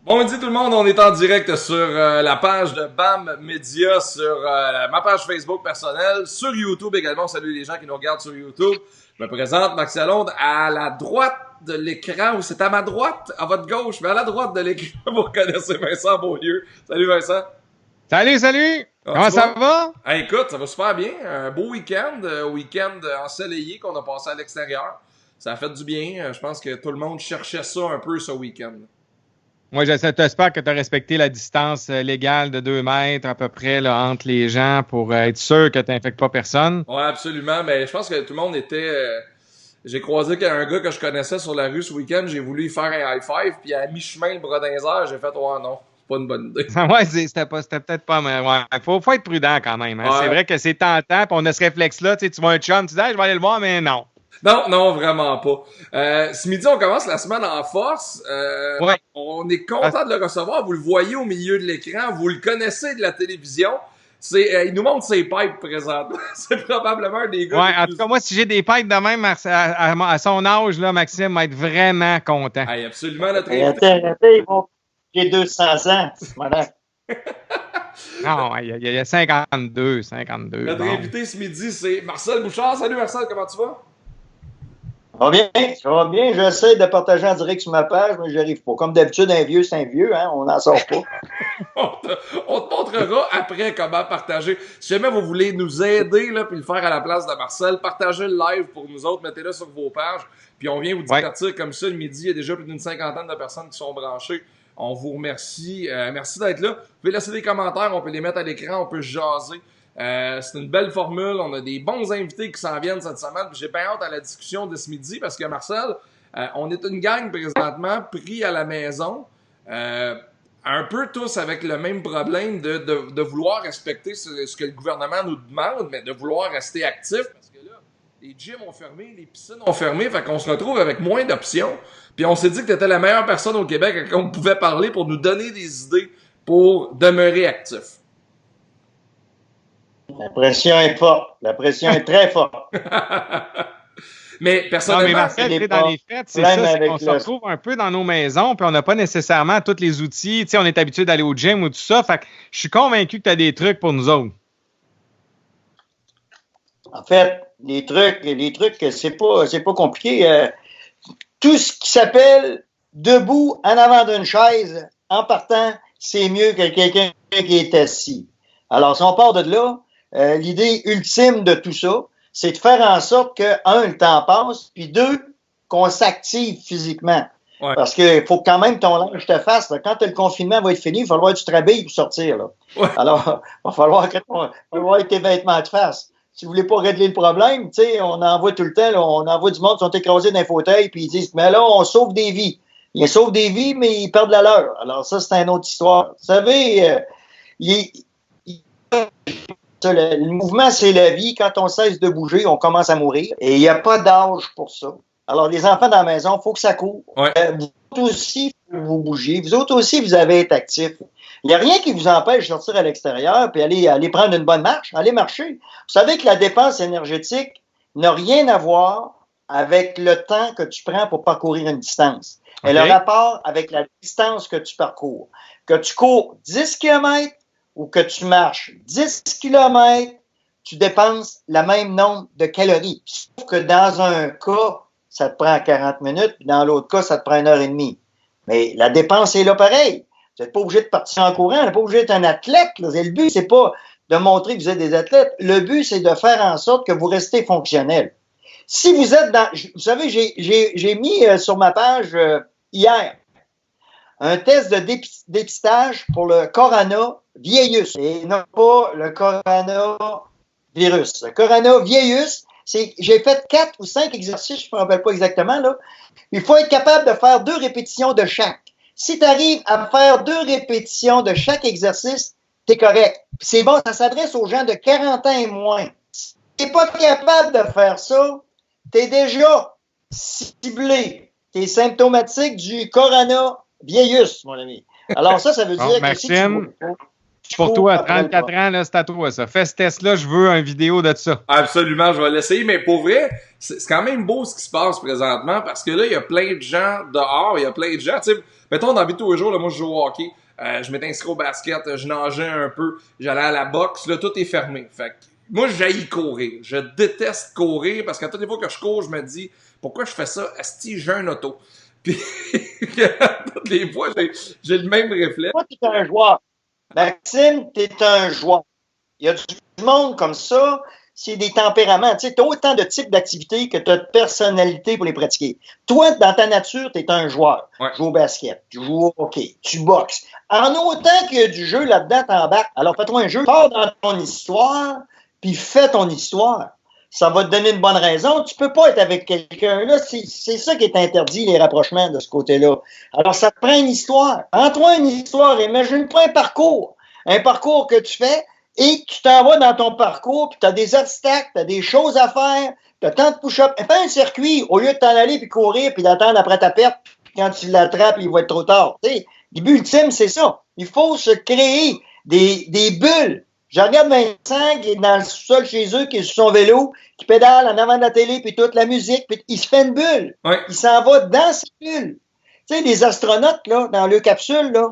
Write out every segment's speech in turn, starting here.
Bon midi tout le monde, on est en direct sur la page de BAM Media, sur ma page Facebook personnelle, sur YouTube également. Salut les gens qui nous regardent sur YouTube. Je me présente, Max Lalonde, à la droite de l'écran, ou c'est à ma droite, à votre gauche, mais à la droite de l'écran, vous reconnaissez Vincent Beaulieu. Salut Vincent. Salut! Comment ça va? Écoute, ça va super bien. Un beau week-end, ensoleillé qu'on a passé à l'extérieur. Ça a fait du bien. Je pense que tout le monde cherchait ça un peu ce week-end. Moi, j'espère que tu as respecté la distance légale de 2 mètres à peu près là, entre les gens pour être sûr que tu n'infectes pas personne. Ouais, absolument. Mais je pense que tout le monde était... J'ai croisé un gars que je connaissais sur la rue ce week-end. J'ai voulu lui faire un high-five. Puis à mi-chemin, le bras dans les airs, j'ai fait « Ouais, non, c'est pas une bonne idée. » Ouais, c'était peut-être pas... Mais ouais, faut être prudent quand même. Hein. Ouais. C'est vrai que c'est tentant. Puis on a ce réflexe-là. Tu vois un chum, tu dis « je vais aller le voir », mais non. Non, vraiment pas. Ce midi, on commence la semaine en force. Ouais. On est content de le recevoir. Vous le voyez au milieu de l'écran. Vous le connaissez de la télévision. Il nous montre ses pipes présentement. C'est probablement un des gars. Ouais, en tout cas, moi, si j'ai des pipes de même à son âge, là, Maxime va être vraiment content. Hey, absolument, notre Arrêtez, j'ai 200 ans, madame. Non, il y a 52. Notre invité ce midi, c'est Marcel Bouchard. Salut Marcel, comment tu vas? Ça va bien. J'essaie de partager en direct sur ma page, mais j'arrive pas. Comme d'habitude, un vieux, c'est un vieux, hein? On n'en sort pas. on te montrera après comment partager. Si jamais vous voulez nous aider, là, puis le faire à la place de Marcel, partagez le live pour nous autres, mettez-le sur vos pages, puis on vient vous divertir comme ça le midi. Il y a déjà plus d'une 50aine de personnes qui sont branchées. On vous remercie. Merci d'être là. Vous pouvez laisser des commentaires, on peut les mettre à l'écran, on peut jaser. C'est une belle formule. On a des bons invités qui s'en viennent cette semaine. J'ai bien hâte à la discussion de ce midi parce que Marcel, on est une gang présentement pris à la maison, un peu tous avec le même problème de vouloir respecter ce que le gouvernement nous demande, mais de vouloir rester actif parce que là, les gyms ont fermé, les piscines ont fermé, fait qu'on se retrouve avec moins d'options. Puis on s'est dit que tu étais la meilleure personne au Québec à qui on pouvait parler pour nous donner des idées pour demeurer actif. La pression est forte. La pression est très forte. Mais personnellement, non, mais Marcel, dans les fêtes, c'est ça, c'est qu'on se retrouve un peu dans nos maisons, puis on n'a pas nécessairement tous les outils. Tu sais, on est habitué d'aller au gym ou tout ça. Fait que je suis convaincu que tu as des trucs pour nous autres. En fait, les trucs, c'est pas compliqué. Tout ce qui s'appelle debout en avant d'une chaise, en partant, c'est mieux que quelqu'un qui est assis. Alors, si on part de là, l'idée ultime de tout ça, c'est de faire en sorte que, un, le temps passe, puis deux, qu'on s'active physiquement. Ouais. Parce qu'il faut quand même ton linge te fasse. Là. Quand le confinement va être fini, il va falloir que tu te rhabilles pour sortir. Là. Ouais. Alors, il va falloir que tes vêtements te fassent. Si vous voulez pas régler le problème, tu sais, on en voit tout le temps, là, on en voit du monde qui sont écrasés dans un fauteuil, puis ils disent, mais là, on sauve des vies. Ils sauvent des vies, mais ils perdent la leur. Alors ça, c'est une autre histoire. Vous savez, le mouvement, c'est la vie. Quand on cesse de bouger, on commence à mourir. Et il n'y a pas d'âge pour ça. Alors, les enfants dans la maison, il faut que ça court. Ouais. Vous autres aussi, vous bougez. Vous autres aussi, vous avez été actifs. Il n'y a rien qui vous empêche de sortir à l'extérieur et aller prendre une bonne marche, aller marcher. Vous savez que la dépense énergétique n'a rien à voir avec le temps que tu prends pour parcourir une distance. Okay. Elle a rapport avec la distance que tu parcours. Que tu cours 10 km ou que tu marches 10 km, tu dépenses le même nombre de calories. Sauf que dans un cas, ça te prend 40 minutes, puis dans l'autre cas, ça te prend 1h30. Mais la dépense est là pareil. Vous n'êtes pas obligé de partir en courant, vous n'êtes pas obligé d'être un athlète. Là. Le but, c'est pas de montrer que vous êtes des athlètes. Le but, c'est de faire en sorte que vous restez fonctionnel. Si vous êtes dans... Vous savez, j'ai mis sur ma page hier un test de dépistage pour le coronavirus et non pas le coronavirus. Le coronavirus, j'ai fait 4 ou 5 exercices, je ne me rappelle pas exactement, là. Il faut être capable de faire 2 répétitions de chaque. Si tu arrives à faire 2 répétitions de chaque exercice, t'es correct. C'est bon, ça s'adresse aux gens de 40 ans et moins. Si t'es pas capable de faire ça, t'es déjà ciblé. T'es symptomatique du coronavirus, mon ami. Alors ça veut dire que Maxime, si tu... Pour toi, 34 ans, là, c'est à toi, ça. Fais ce test-là, je veux une vidéo de ça. Absolument, je vais l'essayer, mais pour vrai, c'est quand même beau ce qui se passe présentement, parce que là, il y a plein de gens dehors, il y a plein de gens, tu sais, mettons, dans la vie de tous les jours, là, moi, je joue au hockey, je m'étais inscrit au basket, je nageais un peu, j'allais à la boxe, là, tout est fermé. Fait que, moi, j'haïs courir. Je déteste courir, parce qu'à toutes les fois que je cours, je me dis, pourquoi je fais ça? Asti, j'ai un auto. Puis, toutes les fois, j'ai le même réflexe. Toi, t'es un joueur. Maxime, t'es un joueur. Il y a du monde comme ça, c'est des tempéraments. Tu sais, t'as autant de types d'activités que t'as de personnalité pour les pratiquer. Toi, dans ta nature, t'es un joueur. Ouais. Tu joues au basket, tu joues au hockey, tu boxes. En autant qu'il y a du jeu là-dedans, t'embarques. Alors, fais-toi un jeu, pars dans ton histoire, puis fais ton histoire. Ça va te donner une bonne raison. Tu peux pas être avec quelqu'un là. C'est ça qui est interdit, les rapprochements de ce côté-là. Alors, ça te prend une histoire. Prends-toi une histoire. Imagine-toi un parcours. Un parcours que tu fais et tu t'en vas dans ton parcours, puis tu as des obstacles, tu as des choses à faire, tu as tant de push-ups. Fais un circuit au lieu de t'en aller puis courir puis d'attendre après ta perte. Puis quand tu l'attrapes, il va être trop tard. Tu sais, le but ultime, c'est ça. Il faut se créer des bulles. Je regarde Vincent qui est dans le sous-sol chez eux, qui est sur son vélo, qui pédale en avant de la télé, puis toute la musique, puis il se fait une bulle. Ouais. Il s'en va dans sa bulle. Tu sais, les astronautes, là, dans leur capsule, là,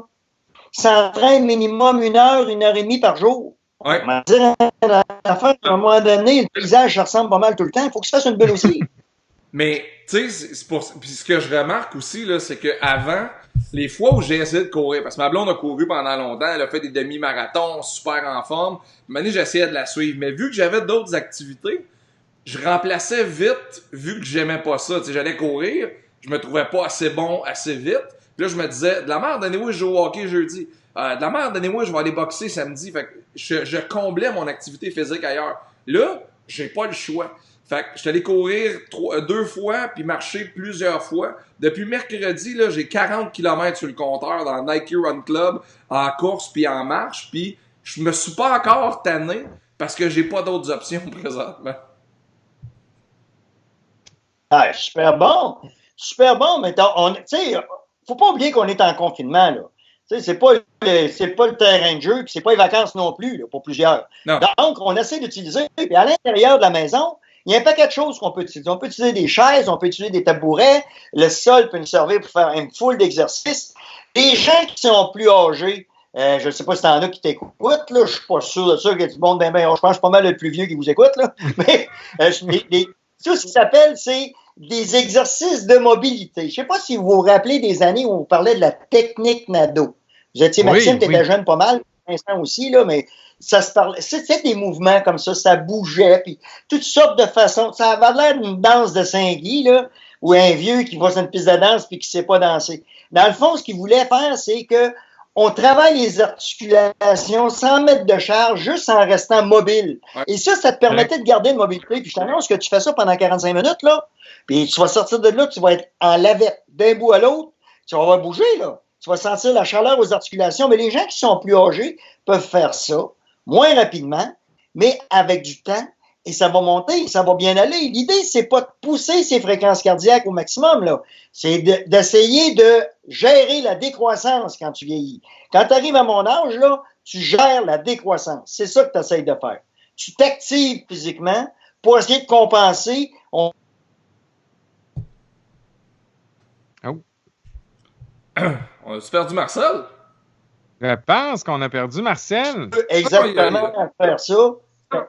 s'entraînent minimum 1 heure, 1 heure et demie par jour. Ouais. On va dire, à la fin, à un moment donné, le paysage ça ressemble pas mal tout le temps. Il faut qu'il se fasse une bulle aussi. Mais, tu sais, c'est pour... Puis ce que je remarque aussi, là, c'est que avant, les fois où j'ai essayé de courir, parce que ma blonde a couru pendant longtemps, elle a fait des demi-marathons, super en forme. Une année, j'essayais de la suivre. Mais vu que j'avais d'autres activités, je remplaçais vite, vu que j'aimais pas ça. Tu sais, j'allais courir, je me trouvais pas assez bon assez vite. Puis là, je me disais, de la merde, donnez-moi, je joue au hockey jeudi. De la merde, donnez-moi, je vais aller boxer samedi. Fait que je comblais mon activité physique ailleurs. Là, j'ai pas le choix. Fait que je suis allé courir 2 fois, puis marcher plusieurs fois. Depuis mercredi, là, j'ai 40 km sur le compteur dans le Nike Run Club, en course puis en marche. Puis je me suis pas encore tanné parce que j'ai pas d'autres options présentement. Ah, super bon. Super bon, mais tu sais, faut pas oublier qu'on est en confinement, là. Tu sais, c'est pas le terrain de jeu, puis c'est pas les vacances non plus, là, pour plusieurs. Non. Donc, on essaie d'utiliser, puis à l'intérieur de la maison, il y a un paquet de choses qu'on peut utiliser. On peut utiliser des chaises, on peut utiliser des tabourets, le sol peut nous servir pour faire une foule d'exercices. Les gens qui sont plus âgés, je ne sais pas si t'en as qui t'écoutent, là, je suis pas sûr de ça, qu'il y a du monde je pense que je suis pas mal le plus vieux qui vous écoute, là, mais ça, ce qui s'appelle, c'est des exercices de mobilité. Je sais pas si vous vous rappelez des années où on parlait de la technique Nadeau. Vous étiez, Maxime, t'étais jeune pas mal, Vincent aussi, là, mais ça se parlait. C'était des mouvements comme ça bougeait, puis toutes sortes de façons. Ça avait l'air d'une danse de Saint-Guy, là, ou un vieux qui va sur une piste de danse puis qui sait pas danser. Dans le fond, ce qu'il voulait faire, c'est que on travaille les articulations sans mettre de charge, juste en restant mobile. Ouais. Et ça te permettait de garder une mobilité. Puis je t'annonce que tu fais ça pendant 45 minutes, là, puis tu vas sortir de là, tu vas être en lavette d'un bout à l'autre, tu vas bouger, là. Tu vas sentir la chaleur aux articulations. Mais les gens qui sont plus âgés peuvent faire ça moins rapidement, mais avec du temps, et ça va monter, ça va bien aller. L'idée, c'est pas de pousser ces fréquences cardiaques au maximum, là. C'est d'essayer de gérer la décroissance quand tu vieillis. Quand tu arrives à mon âge, là, tu gères la décroissance. C'est ça que tu essaies de faire. Tu t'actives physiquement pour essayer de compenser. On a-tu perdu Marcel? Je pense qu'on a perdu Marcel. Exactement, faire ça.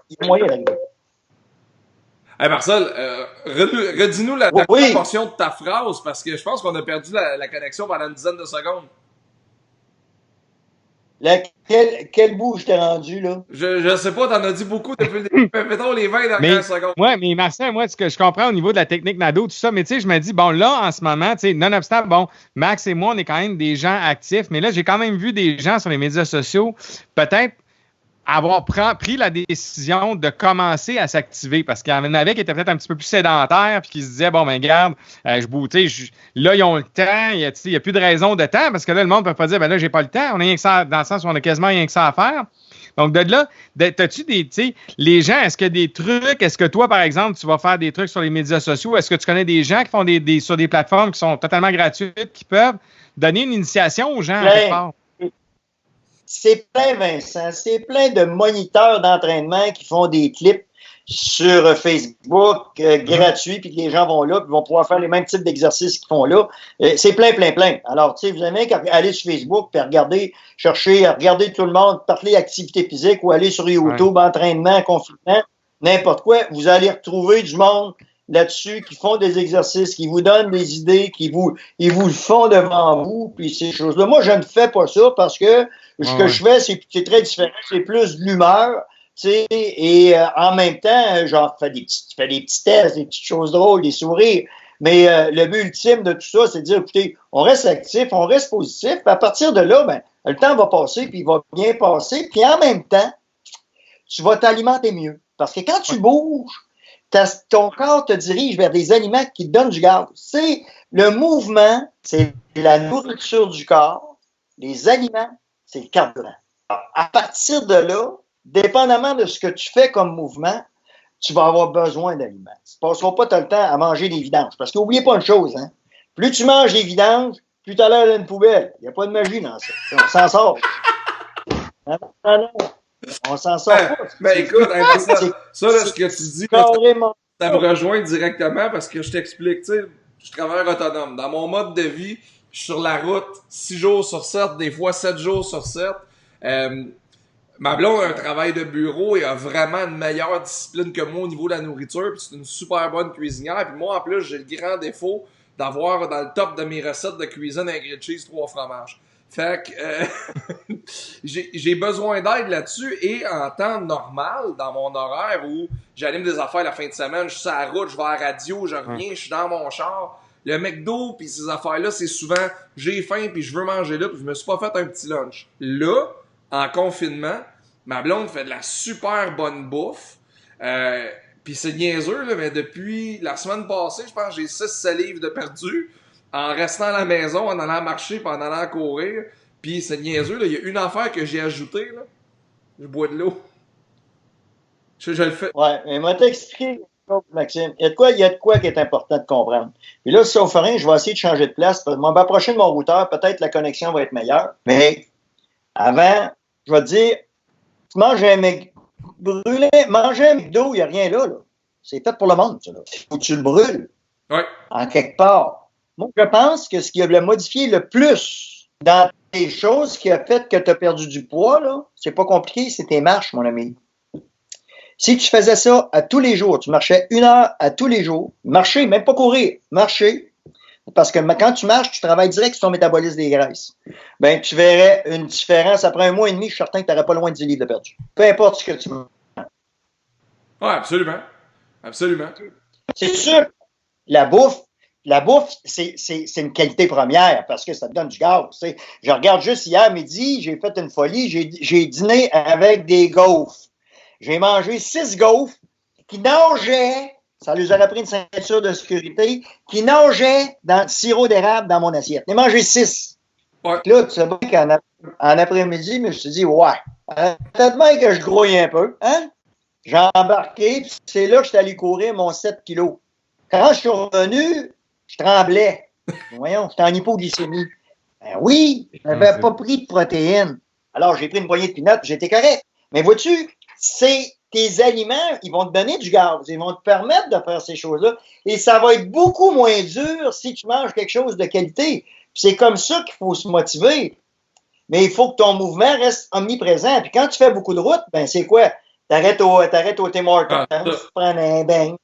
Il y a moyen d'arriver. Hey Marcel, redis-nous la dernière portion de ta phrase, parce que je pense qu'on a perdu la connexion pendant une dizaine de secondes. Quel bout je t'ai rendu, là? Je sais pas, t'en as dit beaucoup depuis le début. Mettons les 20 dernières secondes. Ouais, mais Marcel, moi, ce que je comprends au niveau de la technique Nadeau, tout ça, mais tu sais, je me dis, bon, là, en ce moment, tu sais, nonobstant, bon, Max et moi, on est quand même des gens actifs, mais là, j'ai quand même vu des gens sur les médias sociaux, peut-être avoir pris la décision de commencer à s'activer, parce qu'il y en avait qui étaient peut-être un petit peu plus sédentaires, puis qui se disaient, bon, ben garde, là, ils ont le temps, il n'y a plus de raison de temps, parce que là, le monde ne peut pas dire, ben là, j'ai pas le temps, on a rien que ça, dans le sens où on a quasiment rien que ça à faire. Donc, de là, t'as-tu des, tu sais, les gens, est-ce que des trucs, est-ce que toi, par exemple, tu vas faire des trucs sur les médias sociaux, est-ce que tu connais des gens qui font sur des plateformes qui sont totalement gratuites, qui peuvent donner une initiation aux gens à quelque part? c'est plein, Vincent, c'est plein de moniteurs d'entraînement qui font des clips sur Facebook gratuits, puis que les gens vont là, puis vont pouvoir faire les mêmes types d'exercices qu'ils font là. C'est plein, plein, plein. Alors, tu sais, vous avez qu'à aller sur Facebook, puis regarder tout le monde, parler activité physique, ou aller sur YouTube, entraînement, confinement, n'importe quoi. Vous allez retrouver du monde là-dessus qui font des exercices, qui vous donnent des idées, ils vous le font devant vous, puis ces choses-là. Moi, je ne fais pas ça parce que ce que je fais, c'est très différent. C'est plus de l'humeur. Tu sais, et en même temps, genre, tu fais des petits tests, des petites choses drôles, des sourires. Mais le but ultime de tout ça, c'est de dire, écoutez, on reste actif, on reste positif, puis à partir de là, ben, le temps va passer, puis il va bien passer, puis en même temps, tu vas t'alimenter mieux. Parce que quand tu bouges, ton corps te dirige vers des aliments qui te donnent du gaz. C'est le mouvement, c'est la nourriture du corps, les aliments, c'est le carburant. Alors, à partir de là, dépendamment de ce que tu fais comme mouvement, tu vas avoir besoin d'aliments. Tu ne passeras pas tout le temps à manger des vidanges. Parce qu'oubliez pas une chose, hein? Plus tu manges des vidanges, plus tu as l'air d'une poubelle. Il n'y a pas de magie dans ça. On s'en sort. Non. On s'en sort pas. Ben écoute, ça là, ce que tu dis, ça me rejoint directement parce que je t'explique, tu sais, je suis travailleur autonome. Dans mon mode de vie, je suis sur la route 6 jours sur 7, des fois 7 jours sur 7. Ma blonde a un travail de bureau et a vraiment une meilleure discipline que moi au niveau de la nourriture, puis c'est une super bonne cuisinière. Puis moi, en plus, j'ai le grand défaut d'avoir dans le top de mes recettes de cuisine un grilled cheese 3 fromages. Fait que j'ai besoin d'aide là-dessus et en temps normal, dans mon horaire où j'anime des affaires la fin de semaine, je suis sur la route, je vais à la radio, je reviens, je suis dans mon char. Le McDo puis ces affaires-là, c'est souvent j'ai faim puis je veux manger là puis je me suis pas fait un petit lunch. Là, en confinement, ma blonde fait de la super bonne bouffe. Puis c'est niaiseux, là, mais depuis la semaine passée, je pense que j'ai 6 livres de perdu en restant à la maison, en allant marcher puis en allant courir. Puis c'est niaiseux, là, il y a une affaire que j'ai ajoutée, là. Je bois de l'eau. Je le fais. Ouais, mais moi t'expliquer, Maxime, il y a de quoi qui est important de comprendre. Puis là, sauf rien, je vais essayer de changer de place. Je vais m'approcher de mon routeur, peut-être la connexion va être meilleure. Mais avant, je vais te dire, tu manges un manger un McDo, il n'y a rien là. C'est fait pour le monde, ça. Il faut que tu le brûles. Ouais. En quelque part. Moi, je pense que ce qui a modifié le plus dans tes choses qui a fait que tu as perdu du poids, là, c'est pas compliqué, c'est tes marches, mon ami. Si tu faisais ça à tous les jours, tu marchais 1 heure à tous les jours, marcher, même pas courir, marcher, parce que quand tu marches, tu travailles direct sur ton métabolisme des graisses. Ben, tu verrais une différence. Après 1 mois et demi, je suis certain que tu n'aurais pas loin de 10 livres de perdu. Peu importe ce que tu veux. Oui, absolument. Absolument. C'est sûr, la bouffe, c'est une qualité première parce que ça te donne du gaz. T'sais. Je regarde juste hier midi, j'ai fait une folie, j'ai dîné avec des gaufres. J'ai mangé 6 gaufres qui nageaient. Ça leur aurait pris une ceinture de sécurité qui nageait dans le sirop d'érable dans mon assiette. J'ai mangé 6. Ouais. Là, tu sais bien qu'en après-midi, je me suis dit, ouais, peut-être bien que je grouille un peu. Hein? J'ai embarqué, puis c'est là que je suis allé courir mon 7 kilos. Quand je suis revenu, je tremblais. Voyons, j'étais en hypoglycémie. Ben oui, je n'avais pas pris de protéines. Alors, j'ai pris une poignée de peanuts, puis j'étais correct. Mais vois-tu, tes aliments, ils vont te donner du gaz. Ils vont te permettre de faire ces choses-là. Et ça va être beaucoup moins dur si tu manges quelque chose de qualité. Puis c'est comme ça qu'il faut se motiver. Mais il faut que ton mouvement reste omniprésent. Puis quand tu fais beaucoup de route, ben c'est quoi? T'arrêtes au Tim Hortons, tu prends un bain,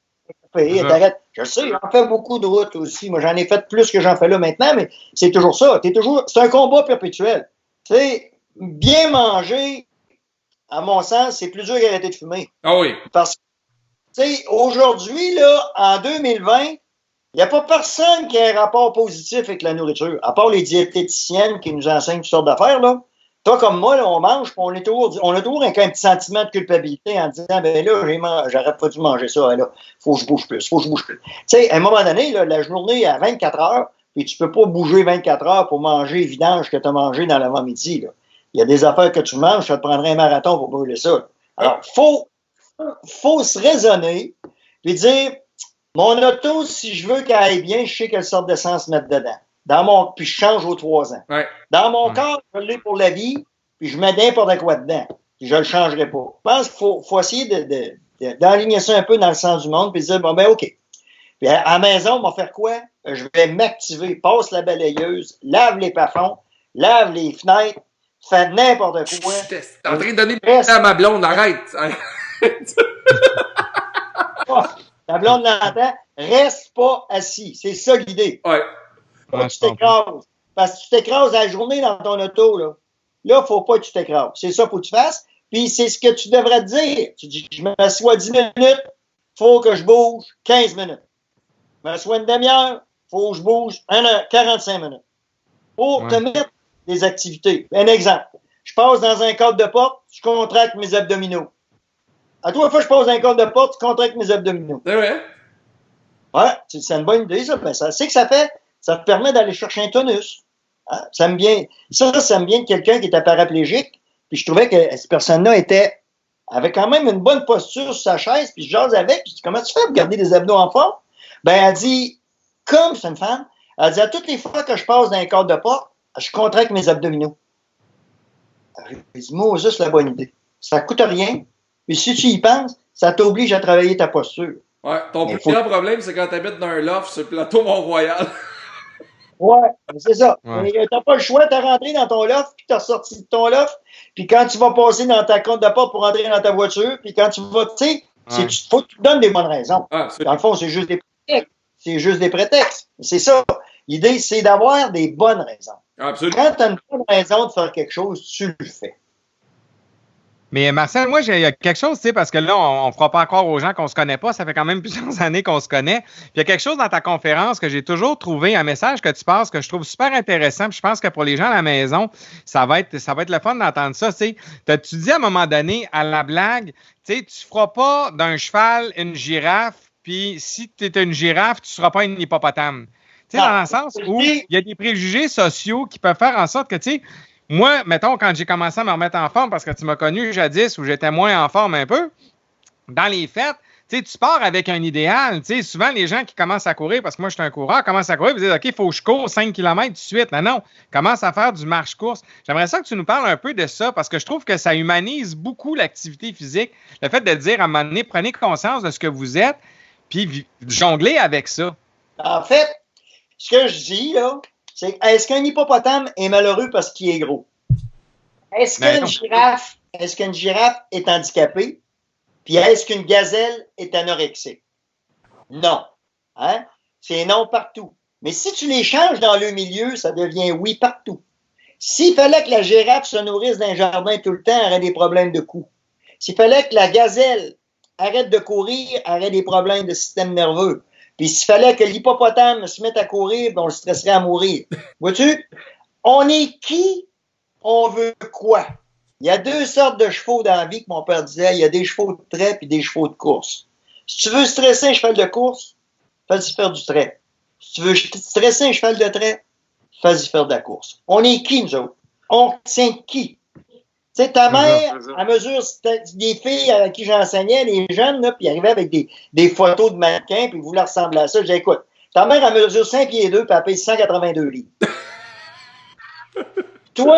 t'arrêtes. Je sais, j'en fais beaucoup de route aussi. Moi, j'en ai fait plus que j'en fais là maintenant, mais c'est toujours ça. C'est un combat perpétuel. Tu sais, bien manger, à mon sens, c'est plus dur qu'arrêter de fumer. Ah oui. Parce que, tu sais, aujourd'hui, là, en 2020, il n'y a pas personne qui a un rapport positif avec la nourriture, à part les diététiciennes qui nous enseignent toutes sortes d'affaires, là. Toi, comme moi, là, on mange, on a toujours un petit sentiment de culpabilité en disant, ben là, j'aurais pas dû manger ça, là. Faut que je bouge plus. Tu sais, à un moment donné, là, la journée à 24 heures, puis tu peux pas bouger 24 heures pour manger les vidanges que tu as mangé dans l'avant-midi, là. Il y a des affaires que tu manges, ça te prendrait un marathon pour brûler ça. Là. Alors, faut se raisonner et dire, mon auto, si je veux qu'elle aille bien, je sais quelle sorte d'essence mettre dedans. Puis je change aux 3 ans. Ouais. Dans mon corps, je l'ai pour la vie. puis je mets n'importe quoi dedans. Puis je le changerai pas. Je pense qu'il faut essayer d'enligner ça un peu dans le sens du monde, puis dire, bon, ben, OK. Puis à la maison, on va faire quoi? Je vais m'activer, passe la balayeuse, lave les plafonds, lave les fenêtres, fais n'importe quoi. T'es en train de donner des idées à ma blonde, arrête! Ta blonde l'entend, reste pas assis. C'est ça l'idée. Ouais. Faut que tu t'écrases. Parce que tu t'écrases la journée dans ton auto, là. Là, faut pas que tu t'écrases. C'est ça qu'il faut que tu fasses. Puis c'est ce que tu devrais te dire. Tu dis, je m'assois 10 minutes, faut que je bouge 15 minutes. Je m'assois une demi-heure, faut que je bouge 45 minutes. Pour te mettre des activités. Un exemple. Je passe dans un cadre de porte, je contracte mes abdominaux. À toi, fois que je passe dans un cadre de porte, je contracte mes abdominaux. C'est vrai. Ouais, c'est une bonne idée, ça. Ben, ça c'est que ça fait. Ça te permet d'aller chercher un tonus. Hein? Ça me vient de quelqu'un qui était paraplégique. Puis je trouvais que cette personne-là avait quand même une bonne posture sur sa chaise. Puis je jase avec. Puis je dis, comment tu fais pour garder des abdos en forme? Ben, elle dit, comme c'est une femme, elle dit, à toutes les fois que je passe dans un cadre de porte, je contracte mes abdominaux. J'ai dit, moi, ça, c'est la bonne idée. Ça coûte rien. Puis si tu y penses, ça t'oblige à travailler ta posture. Ouais, ton plus grand problème, c'est quand tu habites dans un loft sur le plateau Mont-Royal. Ouais, c'est ça. Ouais. T'as pas le choix, t'as rentré dans ton loft, puis t'as sorti de ton loft, puis quand tu vas passer dans ta compte de porte pour rentrer dans ta voiture, puis quand tu vas, tu sais, faut que tu te donnes des bonnes raisons. Dans le fond, c'est juste des prétextes. C'est juste des prétextes. C'est ça. L'idée, c'est d'avoir des bonnes raisons. Absolument. Quand tu as une bonne raison de faire quelque chose, tu le fais. Mais Marcel, moi, il y a quelque chose, tu sais, parce que là, on ne fera pas croire aux gens qu'on se connaît pas. Ça fait quand même plusieurs années qu'on se connaît. Puis il y a quelque chose dans ta conférence que j'ai toujours trouvé, un message que tu passes que je trouve super intéressant. Puis je pense que pour les gens à la maison, ça va être le fun d'entendre ça. Tu sais, tu dis à un moment donné, à la blague, tu sais, tu feras pas d'un cheval une girafe. Puis si tu es une girafe, tu ne seras pas une hippopotame. Tu sais, dans le sens où il y a des préjugés sociaux qui peuvent faire en sorte que, tu sais, moi, mettons, quand j'ai commencé à me remettre en forme, parce que tu m'as connu jadis où j'étais moins en forme un peu, dans les fêtes, tu sais, tu pars avec un idéal. Tu sais, souvent, les gens qui commencent à courir, parce que moi, je suis un coureur, commencent à courir, ils disent, OK, il faut que je cours 5 km tout de suite. Non, commence à faire du marche-course. J'aimerais ça que tu nous parles un peu de ça, parce que je trouve que ça humanise beaucoup l'activité physique. Le fait de dire à un moment donné, prenez conscience de ce que vous êtes, puis jonglez avec ça. En fait, ce que je dis, là, c'est est-ce qu'un hippopotame est malheureux parce qu'il est gros? Est-ce qu'une girafe est handicapée? Puis est-ce qu'une gazelle est anorexique? Non. Hein? C'est non partout. Mais si tu les changes dans le milieu, ça devient oui partout. S'il fallait que la girafe se nourrisse d'un jardin tout le temps, elle aurait des problèmes de cou. S'il fallait que la gazelle arrête de courir, elle aurait des problèmes de système nerveux. Puis s'il fallait que l'hippopotame se mette à courir, ben on le stresserait à mourir. Vois-tu? On est qui? On veut quoi? Il y a deux sortes de chevaux dans la vie que mon père disait. Il y a des chevaux de trait et des chevaux de course. Si tu veux stresser un cheval de course, fais-y faire du trait. Si tu veux stresser un cheval de trait, fais-y faire de la course. On est qui, nous autres? On tient qui? Tu sais, ta mère, à mesure, des filles à qui j'enseignais, les jeunes, là, puis ils arrivaient avec des photos de mannequins, puis ils voulaient ressembler à ça. Je disais, écoute, ta mère, elle mesure 5 pieds 2, puis elle pèse 182 livres. Toi,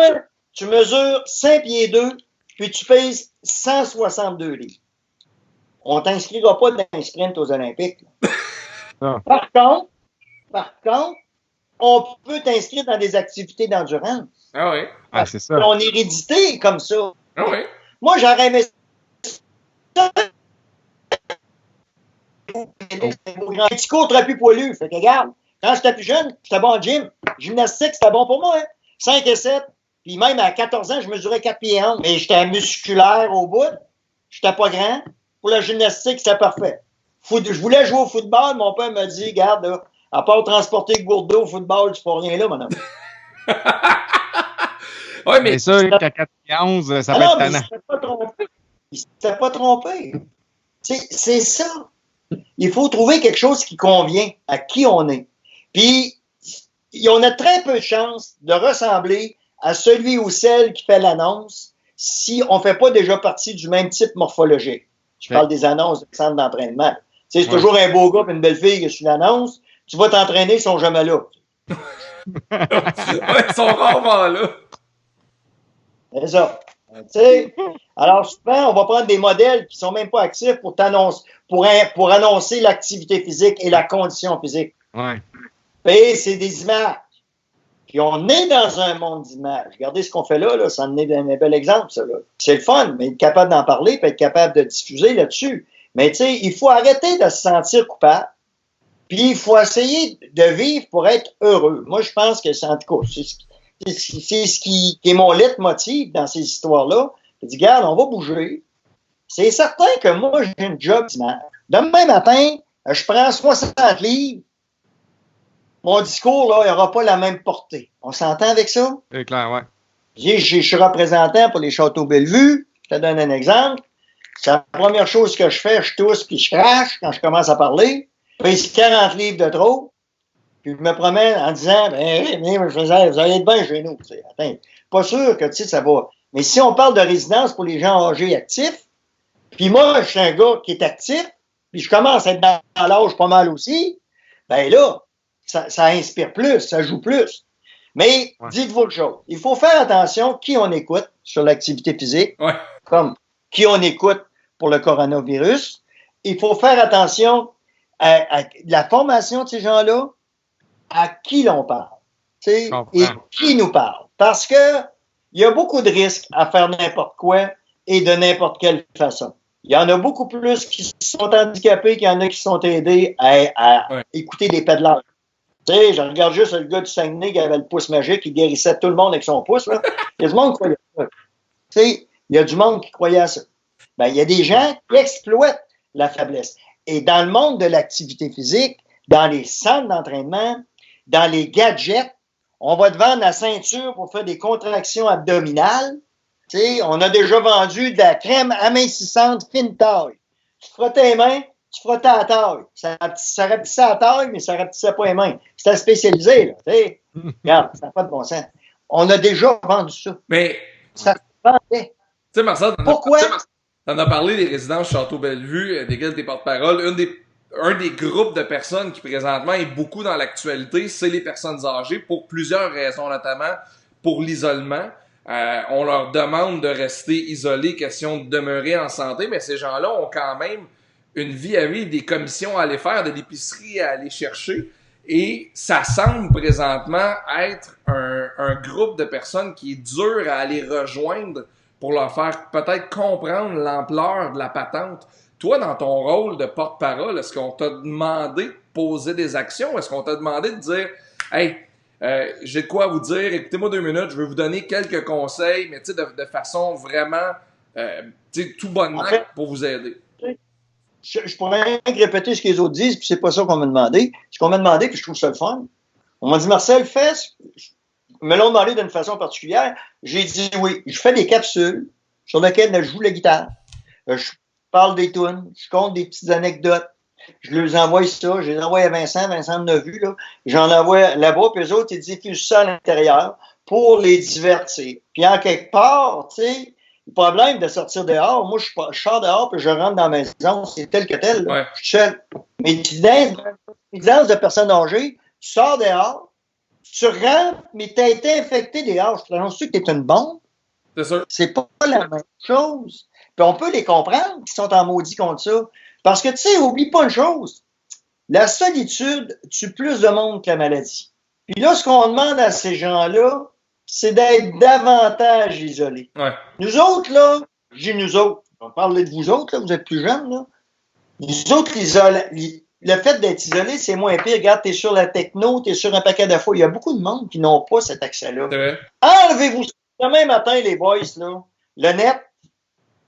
tu mesures 5 pieds 2, puis tu pèses 162 livres. On ne t'inscrira pas dans un sprint aux Olympiques. Par contre, on peut t'inscrire dans des activités d'endurance. Ah oui. Ah, c'est ça. Ton hérédité est comme ça. Ah oui. Moi, j'aurais aimé ça. Un petit cours trapu poilu. Fait que regarde, quand j'étais plus jeune, j'étais bon en gym. Gymnastique, c'était bon pour moi. Hein? 5 et 7. Puis même à 14 ans, je mesurais 4 pieds 11. Mais j'étais musculaire au bout. J'étais pas grand. Pour la gymnastique, c'était parfait. Je voulais jouer au football. Mon père m'a dit, regarde, là, à part transporter le gourdeau au football, tu fais rien là, mon homme. Oui, mais c'est sûr qu'à 4-11, ça peut être tannant. Il ne s'est pas trompé. C'est ça. Il faut trouver quelque chose qui convient à qui on est. Puis, on a très peu de chances de ressembler à celui ou celle qui fait l'annonce si on ne fait pas déjà partie du même type morphologique. Je parle des annonces de centre d'entraînement. C'est toujours un beau gars et une belle fille qui suit l'annonce. Tu vas t'entraîner, ils sont jamais là. Ouais, ils sont rarement là. C'est ça. Tu sais, alors souvent, on va prendre des modèles qui sont même pas actifs pour annoncer l'activité physique et la condition physique. Ouais. Et c'est des images. Puis on est dans un monde d'images. Regardez ce qu'on fait là, ça en est un bel exemple, ça. Là. C'est le fun, mais être capable d'en parler, puis être capable de diffuser là-dessus. Mais tu sais, il faut arrêter de se sentir coupable. Puis il faut essayer de vivre pour être heureux. Moi, je pense que c'est en tout cas, c'est ce qui est mon leitmotiv dans ces histoires-là. Je dis, regarde, on va bouger. C'est certain que moi, j'ai une job d'image. Demain matin, je prends 60 livres. Mon discours, là, il n'aura pas la même portée. On s'entend avec ça? C'est clair, ouais. Je suis représentant pour les Châteaux Bellevue. Je te donne un exemple. C'est la première chose que je fais. Je tousse puis je crache quand je commence à parler. Puis c'est 40 livres de trop. Puis je me promène en disant, vous allez être bien chez nous. Attends, pas sûr que, ça va. Mais si on parle de résidence pour les gens âgés actifs, puis moi, je suis un gars qui est actif, puis je commence à être dans l'âge pas mal aussi, ben là, ça inspire plus, ça joue plus. Mais dites-vous une chose, il faut faire attention qui on écoute sur l'activité physique, comme qui on écoute pour le coronavirus. Il faut faire attention à la formation de ces gens-là, à qui l'on parle, et qui nous parle. Parce que il y a beaucoup de risques à faire n'importe quoi et de n'importe quelle façon. Il y en a beaucoup plus qui sont handicapés qu'il y en a qui sont aidés à écouter des pédaleurs. Tu sais, je regarde juste le gars du Saguenay qui avait le pouce magique, qui guérissait tout le monde avec son pouce. Là. Il y a du monde qui croyait à ça. Tu sais, il y a du monde qui croyait à ça. Ben, il y a des gens qui exploitent la faiblesse. Et dans le monde de l'activité physique, dans les centres d'entraînement, dans les gadgets, on va te vendre la ceinture pour faire des contractions abdominales. Tu sais, on a déjà vendu de la crème amincissante fine taille. Tu te frottais les mains, tu frottais à la taille. Ça rapetissait à la taille, mais ça rapetissait pas les mains. C'était spécialisé, là. Tu sais, regarde, ça n'a pas de bon sens. On a déjà vendu ça. Mais. Ça se vendait. Tu sais, Marcel, pourquoi? T'en as parlé des résidences Château-Bellevue, desquelles t'es porte-parole. Un des groupes de personnes qui présentement est beaucoup dans l'actualité, c'est les personnes âgées, pour plusieurs raisons, notamment pour l'isolement. On leur demande de rester isolés, question de demeurer en santé, mais ces gens-là ont quand même une vie à vivre, des commissions à aller faire, de l'épicerie à aller chercher. Et ça semble présentement être un groupe de personnes qui est dur à aller rejoindre pour leur faire peut-être comprendre l'ampleur de la patente. Toi, dans ton rôle de porte-parole, est-ce qu'on t'a demandé de poser des actions? Est-ce qu'on t'a demandé de dire « Hey, j'ai de quoi vous dire, écoutez-moi 2 minutes, je vais vous donner quelques conseils, mais tu sais, de façon vraiment tout bonnement pour vous aider. » Je pourrais rien que répéter ce que les autres disent, puis c'est pas ça qu'on m'a demandé. Ce qu'on m'a demandé, puis je trouve ça le fun. On m'a dit, Marcel, fais ce... me l'ont demandé d'une façon particulière. J'ai dit oui. Je fais des capsules sur lesquelles je joue la guitare. Je parle des tunes, je compte des petites anecdotes. Je leur envoie ça, je les envoie à Vincent en a vu, là. J'en envoie là-bas, puis eux autres, ils diffusent ça à l'intérieur pour les divertir. Puis en quelque part, tu sais, le problème de sortir dehors, moi, je sors dehors, puis je rentre dans la maison, c'est tel que tel, là. Je suis seul. Mais dans de personnes âgées, tu sors dehors, tu rentres, mais tu as été infecté dehors. Je te annonce que tu es une bombe. C'est sûr. C'est pas la même chose. Puis on peut les comprendre qui sont en maudit contre ça. Parce que, tu sais, oublie pas une chose. La solitude tue plus de monde que la maladie. Puis là, ce qu'on demande à ces gens-là, c'est d'être davantage isolés. Ouais. Nous autres, là, je dis nous autres, on va parler de vous autres, là, vous êtes plus jeunes, là. Nous autres, le fait d'être isolé, c'est moins pire. Regarde, t'es sur la techno, t'es sur un paquet d'infos. Il y a beaucoup de monde qui n'ont pas cet accès-là. Enlevez-vous ça. Demain matin, les boys, là, le net,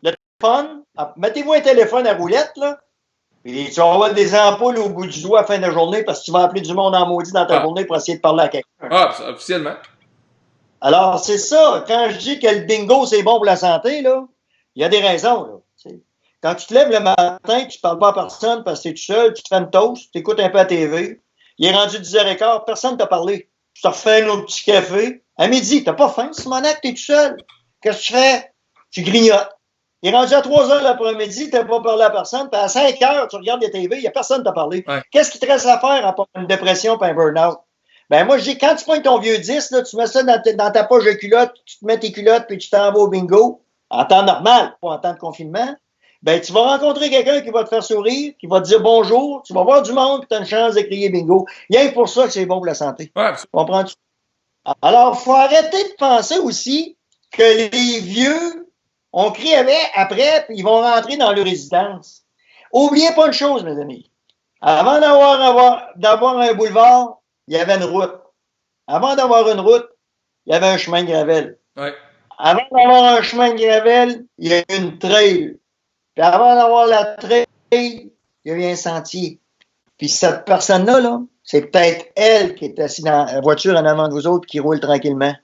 le téléphone, mettez-vous un téléphone à roulette, là, et tu vas avoir des ampoules au bout du doigt à la fin de la journée parce que tu vas appeler du monde en maudit dans ta journée pour essayer de parler à quelqu'un. Ah, officiellement. Alors, c'est ça. Quand je dis que le bingo, c'est bon pour la santé, là, il y a des raisons, là. T'sais. Quand tu te lèves le matin, tu ne parles pas à personne parce que tu es tout seul, tu te fais une toast, tu écoutes un peu la TV, il est rendu 10h15, personne ne t'a parlé. Tu te refais un autre petit café. À midi, tu n'as pas faim, Simonac, tu es tout seul. Qu'est-ce que tu fais? Tu grignotes. Il est rendu à 3h l'après-midi, tu n'as pas parlé à personne, puis à 5h, tu regardes la TV, il n'y a personne qui t'a parlé. Ouais. Qu'est-ce qui te reste à faire à part une dépression et un burn-out? Ben, moi, je dis, quand tu prends ton vieux 10, là, tu mets ça dans ta poche de culotte, tu te mets tes culottes, puis tu t'en vas au bingo, en temps normal, pas en temps de confinement. Ben, tu vas rencontrer quelqu'un qui va te faire sourire, qui va te dire bonjour, tu vas voir du monde, puis tu as une chance de crier bingo. Rien que pour ça que c'est bon pour la santé. Ouais, comprends-tu? Alors, il faut arrêter de penser aussi que les vieux, on crie après, puis ils vont rentrer dans leur résidence. Oubliez pas une chose, mes amis. Avant d'avoir un boulevard, il y avait une route. Avant d'avoir une route, il y avait un chemin de gravel. Ouais. Avant d'avoir un chemin de gravel, il y a une trail. Puis avant d'avoir la trail, il y a eu un sentier. Puis cette personne-là, là, c'est peut-être elle qui est assise dans la voiture en avant de vous autres qui roule tranquillement.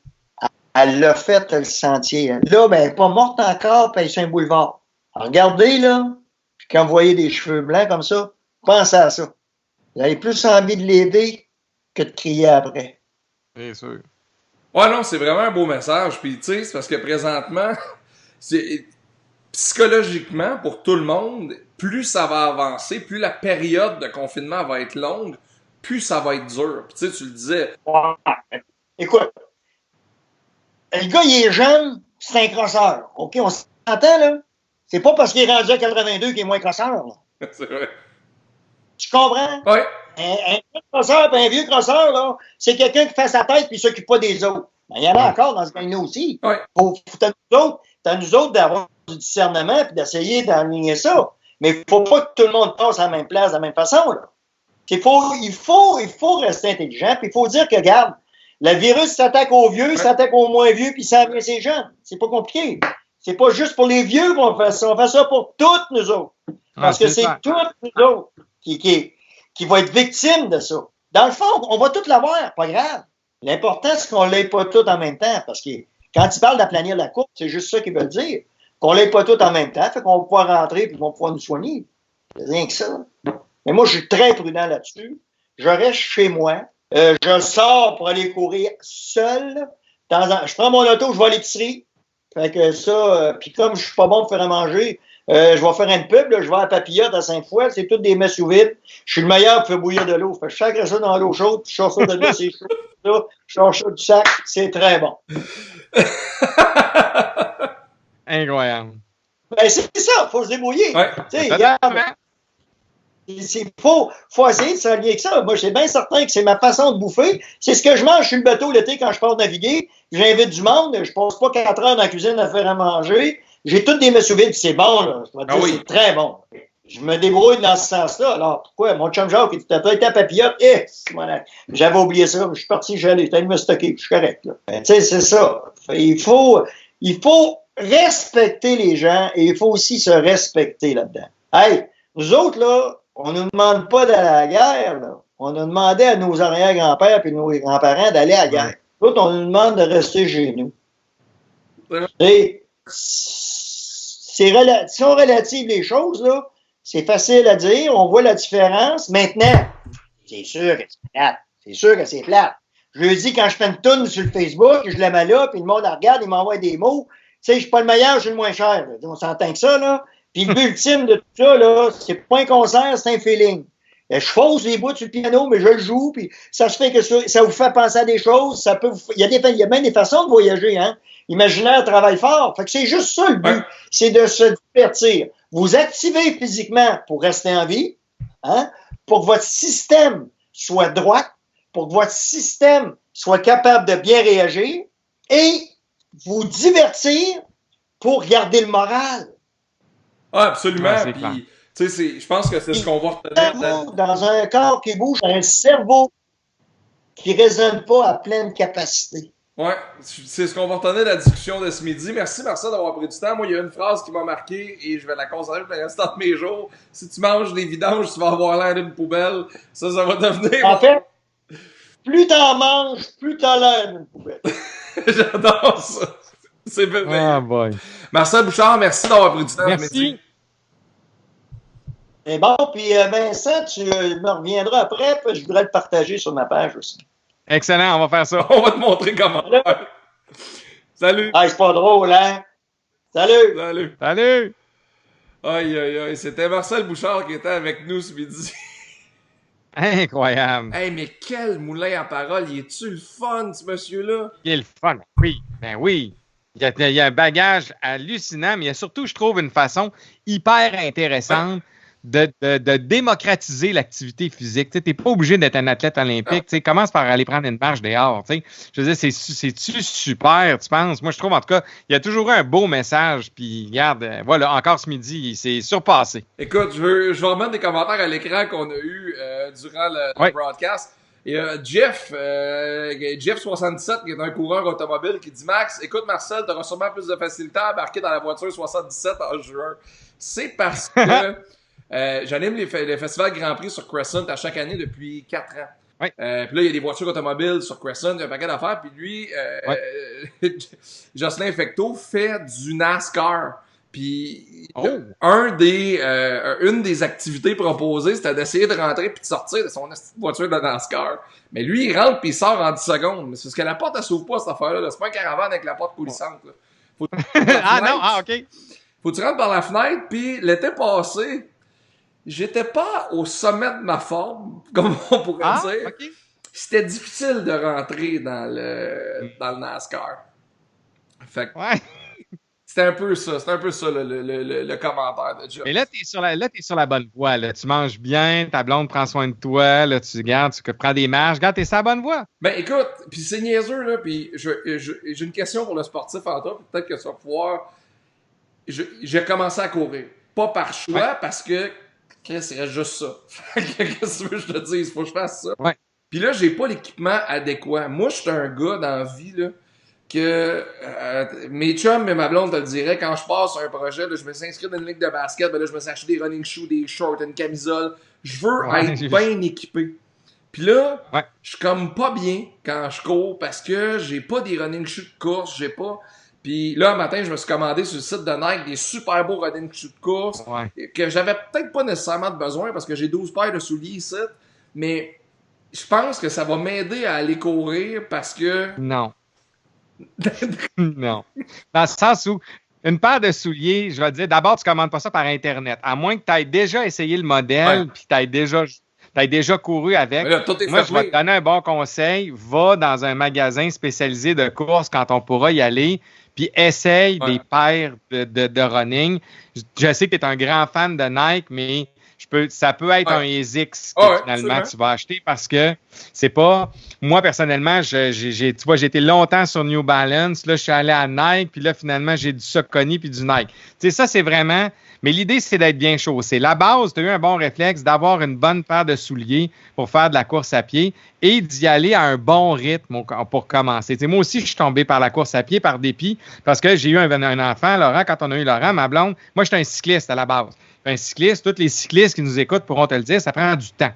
Elle l'a fait, le sentier. Là, ben, elle n'est pas morte encore, puis elle est sur un boulevard. Alors, regardez, là, puis quand vous voyez des cheveux blancs comme ça, pensez à ça. Vous avez plus envie de l'aider que de crier après. Bien sûr. Ouais, non, c'est vraiment un beau message. Puis, tu sais, c'est parce que présentement, psychologiquement, pour tout le monde, plus ça va avancer, plus la période de confinement va être longue, plus ça va être dur. Puis, tu sais, tu le disais. Ouais. Écoute, le gars, il est jeune, c'est un crosseur. OK, on s'entend, là? C'est pas parce qu'il est rendu à 82 qu'il est moins crosseur, là. C'est vrai. Tu comprends? Oui. Un jeune crosseur et un vieux crosseur, là, c'est quelqu'un qui fait sa tête et ne s'occupe pas des autres. Ben, il y en a encore dans ce gang-là aussi. Oui. T'as nous autres d'avoir du discernement et d'essayer d'aligner ça. Mais il ne faut pas que tout le monde passe à la même place, de la même façon, là. Il faut rester intelligent, puis il faut dire que, regarde, le virus s'attaque aux vieux, s'attaque aux moins vieux, puis ça vient ces jeunes. C'est pas compliqué. C'est pas juste pour les vieux qu'on fait ça. On fait ça pour toutes nous autres. Parce que c'est toutes nous autres qui vont être victimes de ça. Dans le fond, on va tout l'avoir, pas grave. L'important, c'est qu'on ne l'ait pas tout en même temps. Parce que quand ils parlent d'aplanir la courbe, c'est juste ça qu'ils veulent dire. Qu'on ne l'ait pas tout en même temps, fait qu'on va pouvoir rentrer et qu'on va pouvoir nous soigner. C'est rien que ça. Mais moi, je suis très prudent là-dessus. Je reste chez moi. Je sors pour aller courir seul. Je prends mon auto, je vais à l'épicerie. Fait que ça, puis comme je suis pas bon pour faire à manger, je vais faire une pub, là, je vais à Papillote à Sainte-Foy, c'est toutes des messes sous vide. Je suis le meilleur pour faire bouillir de l'eau. Fait que je sacre ça dans l'eau chaude, puis je sors ça de là, c'est chaud. Là, je sors ça du sac, c'est très bon. Incroyable. Ben, c'est ça, faut se débrouiller. Ouais. Tu sais, regarde. Faut essayer de s'allier avec ça. Moi, je suis bien certain que c'est ma façon de bouffer. C'est ce que je mange sur le bateau l'été quand je pars naviguer. J'invite du monde. Je passe pas 4 heures dans la cuisine à faire à manger. J'ai toutes des messes vides, c'est bon, là. C'est très bon. Je me débrouille dans ce sens-là. Alors, pourquoi? Mon chum Jacques, il était à Papillote. J'avais oublié ça. Je suis parti, j'allais me stocker. Je suis correct, là. Tu sais, c'est ça. Il faut respecter les gens et il faut aussi se respecter là-dedans. Hey, nous autres, là, on ne nous demande pas d'aller à la guerre, là. On a demandé à nos arrière-grands-pères et nos grands-parents d'aller à la guerre. Nous autres, on nous demande de rester chez nous. Et si on relative les choses, là, c'est facile à dire, on voit la différence. Maintenant, c'est sûr que c'est plate. C'est sûr que c'est plate. Je lui dis, quand je fais une toune sur le Facebook, je la mets là, puis le monde la regarde, il m'envoie des mots. Tu sais, je suis pas le meilleur, je suis le moins cher. Là. On s'entend que ça, là. Puis le but ultime de tout ça, là, c'est pas un concert, c'est un feeling. Je fausse les bouts sur le piano, mais je le joue, puis ça se fait que ça vous fait penser à des choses, ça peut il y a bien des façons de voyager, hein. L'imaginaire travaille fort. Fait que c'est juste ça le but, c'est de se divertir. Vous activez physiquement pour rester en vie, hein, pour que votre système soit droit, pour que votre système soit capable de bien réagir, et vous divertir pour garder le moral. Ah, absolument. Puis, tu sais, je pense que c'est ce qu'on va retenir. Dans un corps qui bouge, un cerveau qui ne résonne pas à pleine capacité. Ouais, c'est ce qu'on va retenir de la discussion de ce midi. Merci, Marcel, d'avoir pris du temps. Moi, il y a une phrase qui m'a marqué et je vais la conserver pour le restant de mes jours. Si tu manges des vidanges, tu vas avoir l'air d'une poubelle. Ça va devenir... En fait, plus t'en manges, plus t'as l'air d'une poubelle. J'adore ça. C'est merveilleux. Ah, boy. Marcel Bouchard, merci d'avoir pris du temps. Merci. Et bon, puis Vincent, tu me reviendras après, puis je voudrais le partager sur ma page aussi. Excellent, on va faire ça. On va te montrer comment. Salut. Ah, c'est pas drôle, hein? Salut. Salut. Salut. Aïe, aïe, aïe. C'était Marcel Bouchard qui était avec nous ce midi. Incroyable. Hey, mais quel moulin à parole! Il est-tu le fun, ce monsieur-là? Il est le fun. Oui, ben oui. Il y a un bagage hallucinant, mais il y a surtout, je trouve, une façon hyper intéressante de démocratiser l'activité physique. Tu n'es pas obligé d'être un athlète olympique. Tu sais, commence par aller prendre une marche dehors. Tu sais. Je veux dire, c'est-tu super, tu penses? Moi, je trouve, en tout cas, il y a toujours eu un beau message. Puis, regarde, voilà, encore ce midi, il s'est surpassé. Écoute, je vais remettre des commentaires à l'écran qu'on a eu durant le broadcast. Et Jeff77, qui est un coureur automobile, qui dit « Max, écoute Marcel, tu auras sûrement plus de facilité à embarquer dans la voiture 77 en juin. » C'est parce que j'anime les festivals Grand Prix sur Crescent à chaque année depuis 4 ans. Oui. Puis là, il y a des voitures automobiles sur Crescent, il y a un paquet d'affaires. Puis lui, Jocelyn Fecteau fait du NASCAR. Puis une des activités proposées, c'était d'essayer de rentrer puis de sortir de son voiture de NASCAR. Mais lui, il rentre puis il sort en 10 secondes. Mais c'est parce que la porte, elle s'ouvre pas, cette affaire-là. C'est pas un caravane avec la porte coulissante. Là. OK. Faut que tu rentres par la fenêtre. Puis l'été passé, j'étais pas au sommet de ma forme, comme on pourrait dire. OK. C'était difficile de rentrer dans le NASCAR. Fait que c'était un peu ça le commentaire de Jeff. Mais là, t'es sur la bonne voie. Là. Tu manges bien, ta blonde prend soin de toi, là, tu prends des marches. Regarde, t'es sur la bonne voie. Ben écoute, puis c'est niaiseux, là, puis j'ai une question pour le sportif en toi, peut-être que tu vas pouvoir... J'ai commencé à courir. Pas par choix, parce que c'est juste ça. Qu'est-ce que tu veux que je te dise? Faut que je fasse ça. Ouais. Puis là, j'ai pas l'équipement adéquat. Moi, je suis un gars dans la vie, là, que mes chums et ma blonde te le diraient, quand je passe sur un projet, là, je me suis inscrit dans une ligue de basket, ben là, je me suis acheté des running shoes, des shorts, une camisole. Je veux être bien équipé. Puis là, je suis comme pas bien quand je cours parce que j'ai pas des running shoes de course, j'ai pas... Puis là, un matin, je me suis commandé sur le site de Nike des super beaux running shoes de course que j'avais peut-être pas nécessairement de besoin parce que j'ai 12 paires de souliers ici, mais je pense que ça va m'aider à aller courir parce que... Non. Non. Dans le sens où, une paire de souliers, je vais te dire, d'abord, tu ne commandes pas ça par Internet. À moins que tu aies déjà essayé le modèle puis que tu aies déjà couru avec. Là, moi, je vais te donner un bon conseil. Va dans un magasin spécialisé de course quand on pourra y aller, puis essaye des paires de running. Je sais que tu es un grand fan de Nike, mais ça peut être un ASICS que finalement tu vas acheter parce que c'est pas... Moi, personnellement, j'ai été longtemps sur New Balance. Là, je suis allé à Nike, puis là, finalement, j'ai du Saucony puis du Nike. Tu sais, ça, c'est vraiment... Mais l'idée, c'est d'être bien chaussé. La base, tu as eu un bon réflexe d'avoir une bonne paire de souliers pour faire de la course à pied et d'y aller à un bon rythme pour commencer. Tu sais, moi aussi, je suis tombé par la course à pied par dépit parce que j'ai eu un enfant, Laurent. Quand on a eu Laurent, ma blonde, moi, j'étais un cycliste à la base. Un cycliste, tous les cyclistes qui nous écoutent pourront te le dire, ça prend du temps.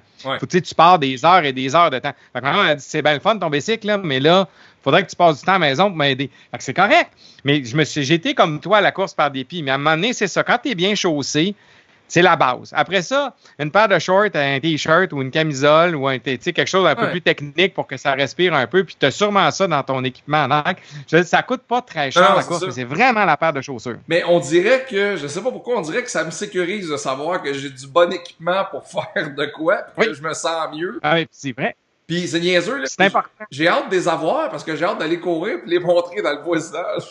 Tu pars des heures et des heures de temps. Fait que maman a dit, c'est bien le fun ton bicycle, là, mais là, il faudrait que tu passes du temps à la maison pour m'aider. Fait que c'est correct. Mais j'ai été comme toi à la course par dépit. Mais à un moment donné, c'est ça. Quand tu es bien chaussé, c'est la base. Après ça, une paire de shorts, un t-shirt ou une camisole ou quelque chose d'un peu plus technique pour que ça respire un peu. Puis tu as sûrement ça dans ton équipement. Je veux dire, ça coûte pas très cher la course, mais c'est vraiment la paire de chaussures. Mais on dirait que, je sais pas pourquoi, on dirait que ça me sécurise de savoir que j'ai du bon équipement pour faire de quoi, puis que je me sens mieux. Ah oui, c'est vrai. Puis c'est niaiseux, là. C'est important. J'ai hâte de les avoir parce que j'ai hâte d'aller courir et les montrer dans le voisinage.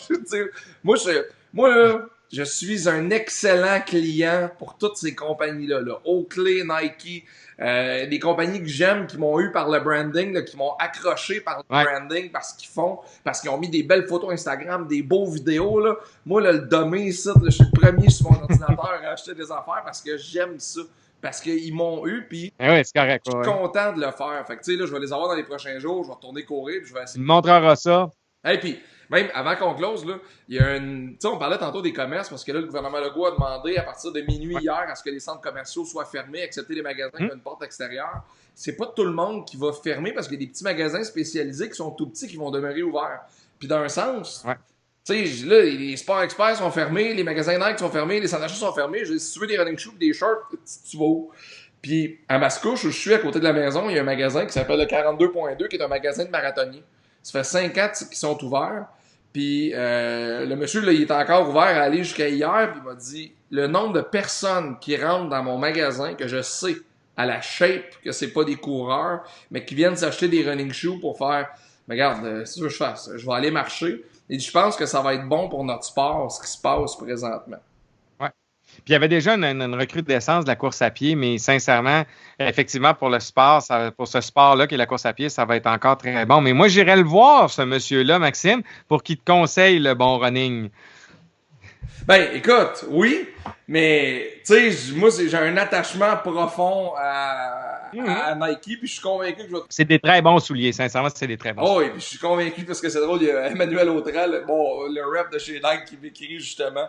Moi, là, je suis un excellent client pour toutes ces compagnies-là. Oakley, Nike, des compagnies que j'aime, qui m'ont eu par le branding, là, qui m'ont accroché par le branding, parce qu'ils ont mis des belles photos Instagram, des beaux vidéos. Là. Moi, là, le domaine ici, je suis le premier sur mon ordinateur à acheter des affaires parce que j'aime ça. Parce qu'ils m'ont eu, puis c'est correct, je suis content de le faire. Fait que, tu sais, là, je vais les avoir dans les prochains jours, je vais retourner courir, puis je vais essayer. Tu me montreras ça. Et puis, même avant qu'on close, là, il y a une... Tu sais, on parlait tantôt des commerces, parce que là, le gouvernement Legault a demandé, à partir de minuit hier, à ce que les centres commerciaux soient fermés, excepté les magasins qui ont une porte extérieure. C'est pas tout le monde qui va fermer, parce qu'il y a des petits magasins spécialisés qui sont tout petits, qui vont demeurer ouverts. Puis d'un sens... Tu sais, là, les Sport Experts sont fermés, les magasins Nike sont fermés, les centres d'achat sont fermés. Si tu veux des running shoes des shorts, tu vas où? Puis, à Mascouche, où je suis à côté de la maison, il y a un magasin qui s'appelle le 42.2, qui est un magasin de marathoniens. Ça fait 5 ans qu'ils sont ouverts. Puis, le monsieur, là, il est encore ouvert à aller jusqu'à hier, puis il m'a dit, le nombre de personnes qui rentrent dans mon magasin, que je sais à la shape, que c'est pas des coureurs, mais qui viennent s'acheter des running shoes pour faire, mais regarde, c'est ce que je fasse, je vais aller marcher. Et je pense que ça va être bon pour notre sport, ce qui se passe présentement. Ouais. Puis il y avait déjà une recrudescence de la course à pied, mais sincèrement, effectivement, pour le sport, pour ce sport-là qui est la course à pied, ça va être encore très bon. Mais moi, j'irai le voir, ce monsieur-là, Maxime, pour qu'il te conseille le bon running. Ben, écoute, oui, mais, tu sais, moi, j'ai un attachement profond à Nike, puis je suis convaincu que je vais... C'est des très bons souliers, sincèrement, c'est des très bons souliers. Oh, et puis je suis convaincu, parce que c'est drôle, il y a Emmanuel Autral, le rep de chez Nike qui m'écrit justement.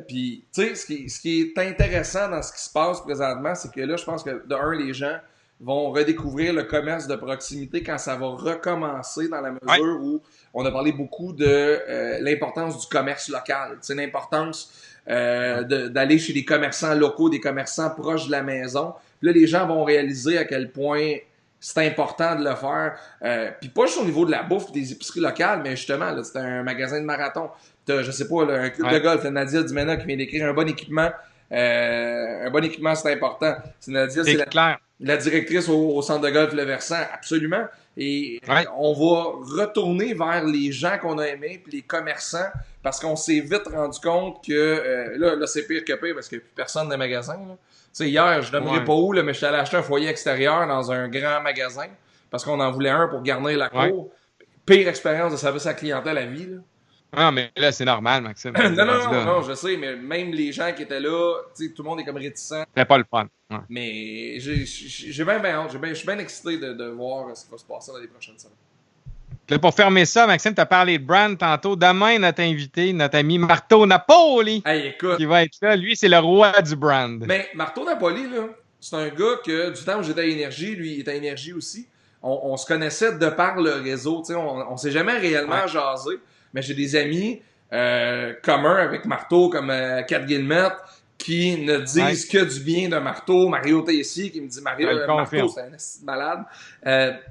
Puis, tu sais, ce qui est intéressant dans ce qui se passe présentement, c'est que là, je pense que, les gens vont redécouvrir le commerce de proximité quand ça va recommencer, dans la mesure où on a parlé beaucoup de l'importance du commerce local, tu sais, l'importance d'aller chez des commerçants locaux, des commerçants proches de la maison. Puis là, les gens vont réaliser à quel point c'est important de le faire. Puis pas juste au niveau de la bouffe des épiceries locales, mais justement, là, c'est un magasin de marathon. T'as, je sais pas, là, un club de golf, Nadia Dumena qui vient d'écrire un bon équipement. Un bon équipement, c'est important. C'est Nadia, c'est la directrice au centre de golf Le Versant, absolument. Et on va retourner vers les gens qu'on a aimés, puis les commerçants, parce qu'on s'est vite rendu compte que là c'est pire que pire, parce qu'il n'y a plus personne dans les magasins. Tu sais, hier, je ne nommerai pas où, là, mais je suis allé acheter un foyer extérieur dans un grand magasin, parce qu'on en voulait un pour garnir la cour. Pire expérience de service à la clientèle à vie, là. Non, mais là, c'est normal, Maxime. non, je sais, mais même les gens qui étaient là, tu sais, tout le monde est comme réticent. C'était pas le fun. Ouais. Mais j'ai bien hâte, je suis bien excité de voir ce qui va se passer dans les prochaines semaines. Là, pour fermer ça, Maxime, tu as parlé de brand tantôt. Demain, notre invité, notre ami Marto Napoli, qui va être là. Lui, c'est le roi du brand. Mais Marto Napoli, là, c'est un gars que du temps où j'étais à Énergie, lui, il était à Énergie aussi. On se connaissait de par le réseau. On s'est jamais réellement jasé. Mais j'ai des amis communs avec Marteau, comme Kat Guillemette, qui ne disent que du bien de Marteau. Mario Tessier qui me dit Marteau, c'est un malade.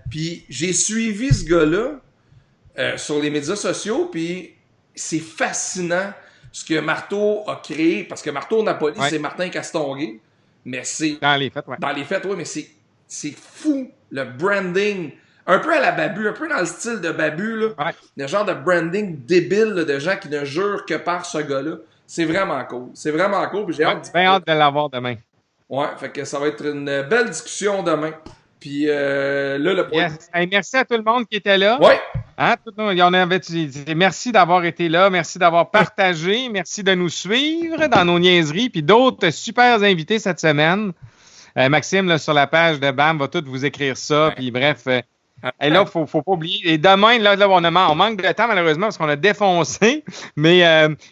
Puis j'ai suivi ce gars-là sur les médias sociaux, puis c'est fascinant ce que Marteau a créé, parce que Marteau Napoli, c'est Martin Castonguay, mais c'est... Dans les fêtes, Dans les fêtes, oui, mais c'est fou, le branding... Un peu à la Babu, un peu dans le style de Babu, là. Le genre de branding débile là, de gens qui ne jurent que par ce gars-là. C'est vraiment cool. C'est vraiment cool. J'ai hâte de l'avoir demain. Ouais, fait que ça va être une belle discussion demain. Puis là, le point... Hey, merci à tout le monde qui était là. Ouais. Hein, merci d'avoir été là. Merci d'avoir partagé. Merci de nous suivre dans nos niaiseries. Puis d'autres super invités cette semaine. Maxime, là, sur la page de BAM, va tout vous écrire ça. Puis bref... Et là, faut pas oublier. Et demain, là on manque de temps, malheureusement, parce qu'on a défoncé. Mais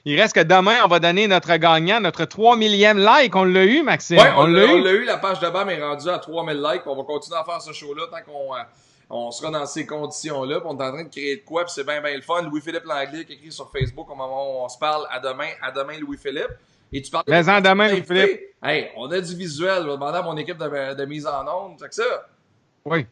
il reste que demain, on va donner notre gagnant, notre 3 millième like. On l'a eu, Maxime. Oui, on l'a eu. La page de BAM est rendue à 3000 likes. On va continuer à faire ce show-là tant qu'on sera dans ces conditions-là. Puis on est en train de créer de quoi, puis c'est bien le fun. Louis-Philippe Langlais qui écrit sur Facebook au moment où on se parle. À demain, Louis-Philippe. Et tu parles de demain, Louis-Philippe. Hey, on a du visuel. Je vais demander à mon équipe de mise en onde. C'est que ça. Oui.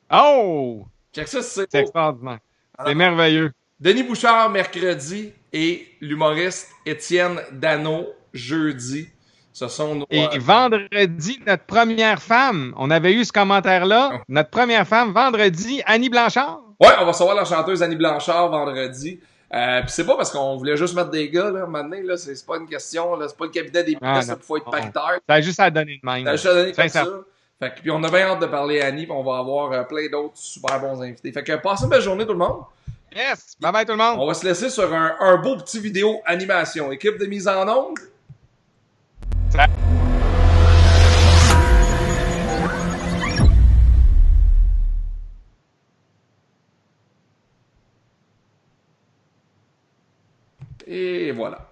Oh! Check ça, c'est extraordinaire. C'est merveilleux. Denis Bouchard, mercredi, et l'humoriste Étienne Dano, jeudi. Ce sont nos... Et vendredi, notre première femme, on avait eu ce commentaire-là, notre première femme, vendredi, Annie Blanchard. Ouais, on va recevoir la chanteuse Annie Blanchard vendredi. Puis c'est pas parce qu'on voulait juste mettre des gars, là, maintenant, là, c'est pas une question, là, c'est pas le cabinet des pièces, il faut être paritaire. Ça a juste à donner de même. Ça a juste à donner comme ça. Fait que, puis on a bien hâte de parler à Annie, puis on va avoir plein d'autres super bons invités. Fait que passez une belle journée tout le monde. Yes! Bye bye tout le monde! On va se laisser sur un beau petit vidéo animation. Équipe de mise en onde. Et voilà.